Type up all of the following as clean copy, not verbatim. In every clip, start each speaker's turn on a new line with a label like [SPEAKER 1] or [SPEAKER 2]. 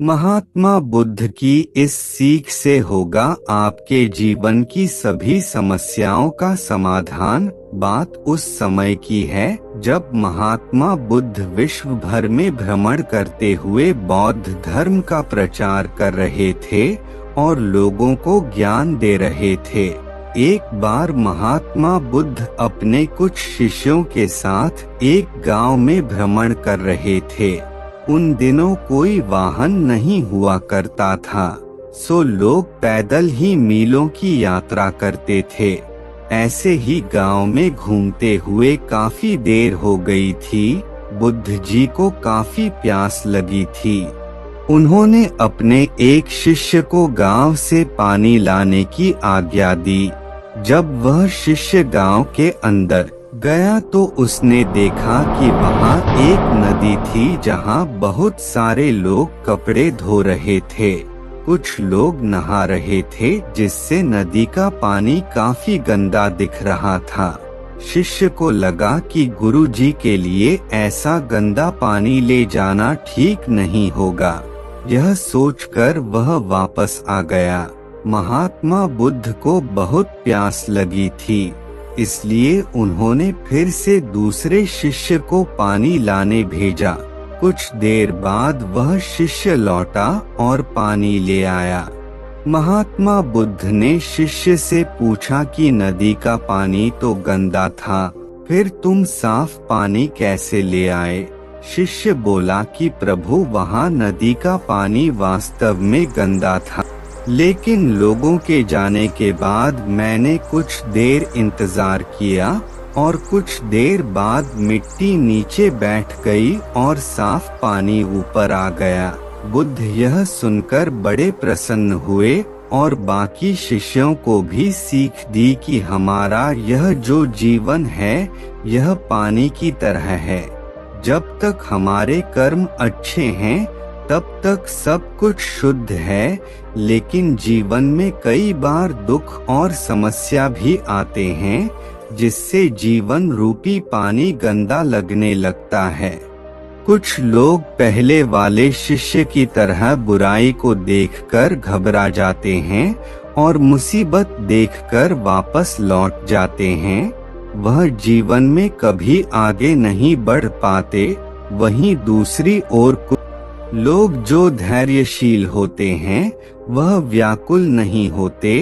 [SPEAKER 1] महात्मा बुद्ध की इस सीख से होगा आपके जीवन की सभी समस्याओं का समाधान। बात उस समय की है जब महात्मा बुद्ध विश्व भर में भ्रमण करते हुए बौद्ध धर्म का प्रचार कर रहे थे और लोगों को ज्ञान दे रहे थे। एक बार महात्मा बुद्ध अपने कुछ शिष्यों के साथ एक गांव में भ्रमण कर रहे थे। उन दिनों कोई वाहन नहीं हुआ करता था, सो लोग पैदल ही मीलों की यात्रा करते थे। ऐसे ही गांव में घूमते हुए काफी देर हो गई थी। बुद्ध जी को काफी प्यास लगी थी। उन्होंने अपने एक शिष्य को गांव से पानी लाने की आज्ञा दी। जब वह शिष्य गांव के अंदर गया तो उसने देखा कि वहां एक नदी थी जहां बहुत सारे लोग कपड़े धो रहे थे। कुछ लोग नहा रहे थे जिससे नदी का पानी काफी गंदा दिख रहा था। शिष्य को लगा कि गुरुजी के लिए ऐसा गंदा पानी ले जाना ठीक नहीं होगा। यह सोचकर वह वापस आ गया। महात्मा बुद्ध को बहुत प्यास लगी थी, इसलिए उन्होंने फिर से दूसरे शिष्य को पानी लाने भेजा। कुछ देर बाद वह शिष्य लौटा और पानी ले आया। महात्मा बुद्ध ने शिष्य से पूछा कि नदी का पानी तो गंदा था, फिर तुम साफ पानी कैसे ले आए? शिष्य बोला कि प्रभु, वहाँ नदी का पानी वास्तव में गंदा था, लेकिन लोगों के जाने के बाद मैंने कुछ देर इंतजार किया और कुछ देर बाद मिट्टी नीचे बैठ गई और साफ पानी ऊपर आ गया। बुद्ध यह सुनकर बड़े प्रसन्न हुए और बाकी शिष्यों को भी सीख दी कि हमारा यह जो जीवन है यह पानी की तरह है। जब तक हमारे कर्म अच्छे हैं तब तक सब कुछ शुद्ध है, लेकिन जीवन में कई बार दुख और समस्या भी आते हैं जिससे जीवन रूपी पानी गंदा लगने लगता है। कुछ लोग पहले वाले शिष्य की तरह बुराई को देखकर घबरा जाते हैं और मुसीबत देखकर वापस लौट जाते हैं। वह जीवन में कभी आगे नहीं बढ़ पाते। वहीं दूसरी ओर लोग जो धैर्यशील होते हैं वह व्याकुल नहीं होते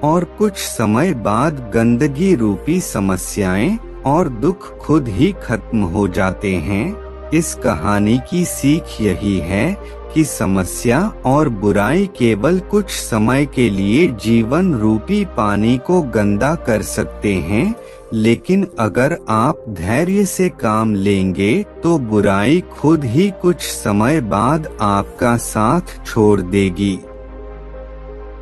[SPEAKER 1] और कुछ समय बाद गंदगी रूपी समस्याएं और दुख खुद ही खत्म हो जाते हैं। इस कहानी की सीख यही है कि समस्या और बुराई केवल कुछ समय के लिए जीवन रूपी पानी को गंदा कर सकते हैं, लेकिन अगर आप धैर्य से काम लेंगे तो बुराई खुद ही कुछ समय बाद आपका साथ छोड़ देगी।